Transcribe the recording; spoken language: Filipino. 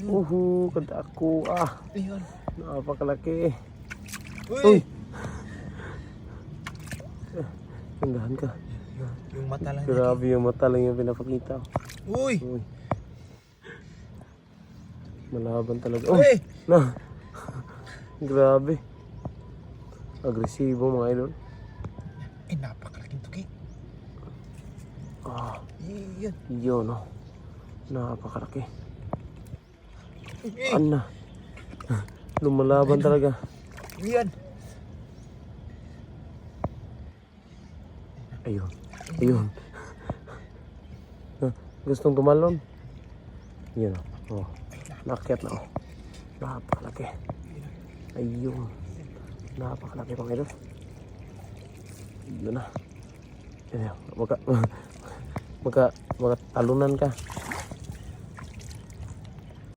Kada ako. Ayun. Napakalaki. Uy! Tindahan ka. Yung mata lang. Grabe yung mata lang yung pinapakita. Uy! Uy. Malaban talaga. Uy! Na. Grabe. Agresibo mga idol. Ay, napakalaking tuki. Yun. Yun oh. Napakalaki. Eh. Ana. Lumalaban talaga. Yan. Ayun. Ayun. Gustong tumalon. Yun oh. Nakyat na oh. Napakalaki. Ayun. Napakalaki mga idol. Yun na. Yan. Magka talunan ka.